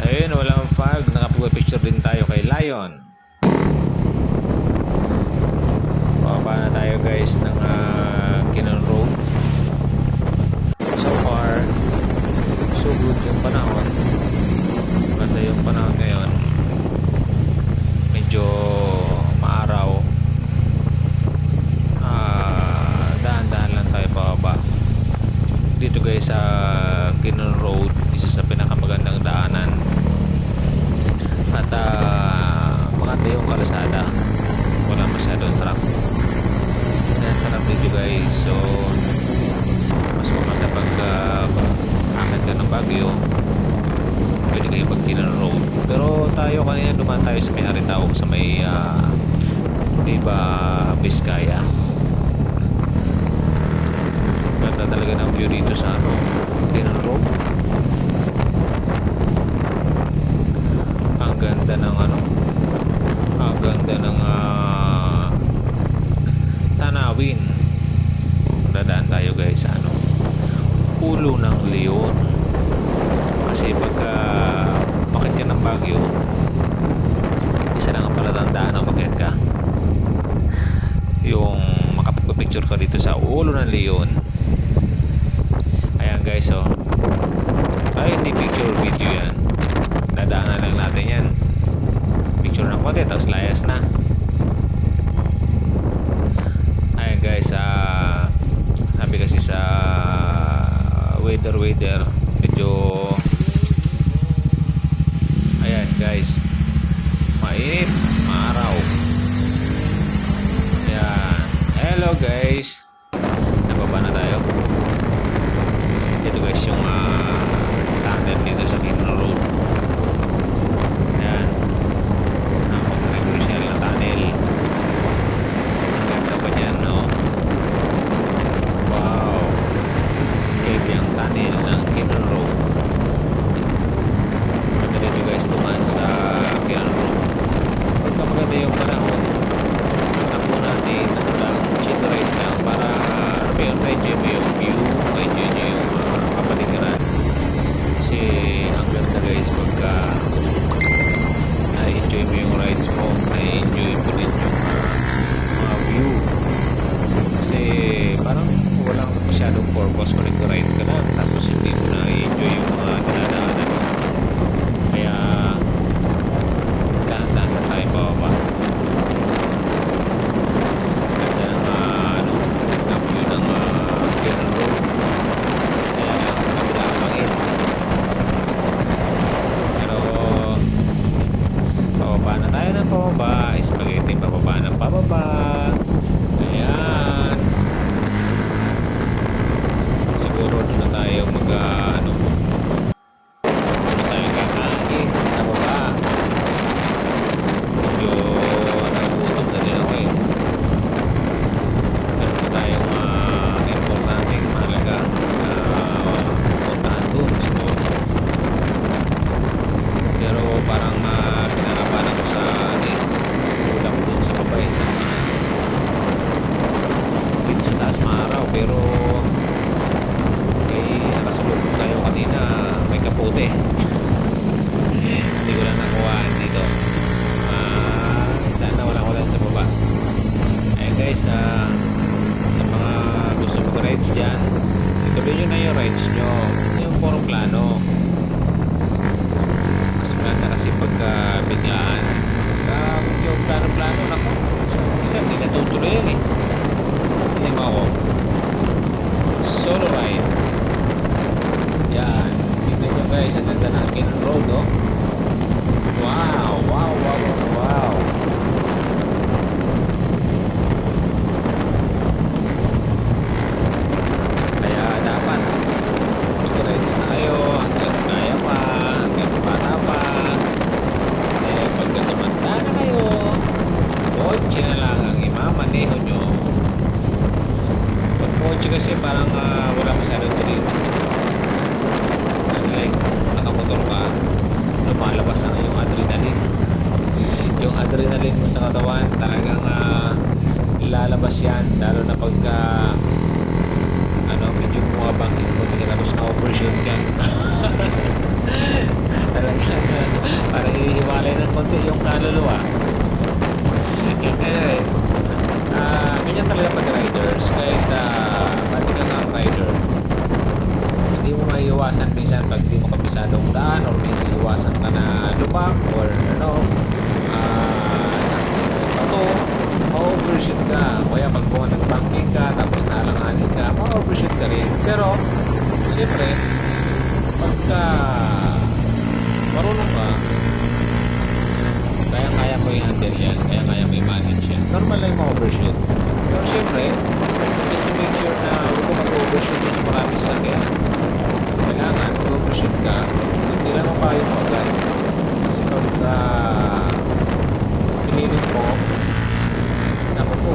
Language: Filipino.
Ayun, walang fog. Nakapag-picture din tayo kay Lion. Pababa na tayo guys ng Kinon Road. So far, so good yung panahon. Maganda yung panahon ngayon. Medyo maaraw. Dahan-dahan lang tayo pababa. Dito guys sa Kinon Road, isa sa pinakamagandang daanan. At maganda yung kalsada. Wala masyadong truck. Yan, sarap dito guys. So mas maganda pag akit ka ng Baguio, pwede kayo mag Kinon Road. Pero tayo kanina dumaan tayo sa may Aritawag, sa may diba Vizcaya. Ganda talaga ng view dito sa Kinon Road. Ang ganda ng ang ganda ng tanawin. Dadaan tayo guys sa Ulo ng Leon. Kasi pagka makit ka ng Baguio, isa lang ang palatandaan na makit ka, yung makapag-picture ka dito sa Ulo ng Leon. Ayan guys, ay hindi picture, video yan. Dadaanan lang natin yan, picture ng konti tapos layas na. Ayan guys, sabi kasi sa weather medyo ayan guys, mainit, maaraw. Ayan, hello guys, nababa na tayo. Ito guys yung tunnel dito sa Kinon Road. Ayan, ang controversial na tunnel. Ang ganda pa dyan, no? Wow, cake yung tunnel ng Kinon Road. Maganda dito guys dumaan sa Kinon Road. Pagka maganda yung panahon, takbo natin lang, chill ride lang para ma-enjoy mo yung view, ma-enjoy nyo yung kapaligiran. Kasi ang ganda guys pagka na-enjoy mo yung rides mo, na-enjoy mo din yung mga view. Kasi parang walang masyadong purpose kung nag-rides ka lang tapos hindi mo na-enjoy yung mga dinadaanan mo. Kaya dahan-dahan na tayo pababa. Ganda ng view ng Kinon Road. Kaya lang kabila ang pangit. Pero pababa na tayo ng pababa. Spaghetti pababa ng pababa. Ayan, siguro doon na tayo mag doon tayo kakain sa baba. Medyo nagugutom na din ako eh. Meron na tayong importanteng mahalaga na puntahan doon siguro. Pero parang pinakapan ako sa ulam doon sa baba eh, sa dito sa taas maaraw. Pero nakasulubong tayo kanina, may kapote. Hindi ko lang nakuhaan dito. Sana walang sa baba. Ayun guys, sa mga gusto mag-rides dyan, ituloy nyo na yung rides nyo, yung puro plano. Mas maganda kasi pagka biglaan, yung plano-plano nako, so isa hindi natutuloy yan eh. Hindi mo ako solo ride. Yan, tignan nyo guys, ang ganda ng Kinon Road, oh. Wow, wow, wow, wow. Kaya dapat mag-rides na kayo hanggang kaya pa, hanggang bata pa. Kasi pagka tumanda na kayo, kotse na lang ang imamaneho nyo. Pag kotse kasi parang wala masyadong trip. Like nakamotor ka, lumalabas ang yung adrenaline. Yung adrenaline mo sa katawan talagang lalabas yan, lalo na pagka medyo bumabangking mo tapos na-overshoot ka. Talagang konti yung kaluluwa. Anyway, ganyan talaga pag riders. Kahit pati ka ng rider, hindi mo maiiwasan minsan pag di mo kapisadong daan or may iiwasan ka na lubak or something like bato, ma-overshoot ka. Kaya pag buwan ng banking ka tapos naalanganin ka, ma-overshoot ka rin. Pero siyempre pagka marunong ka, kaya-kaya mo i-handle yan, kaya-kaya mo i-manage yan. Normal lang yung ma-overshoot. Pero siyempre, just to make sure na huwag mo mag-overshoot sa maraming sasakyan, kailangan mag-overshoot ka, hindi lang ang payo mo agad. Kasi pag pinilit mo, naku po,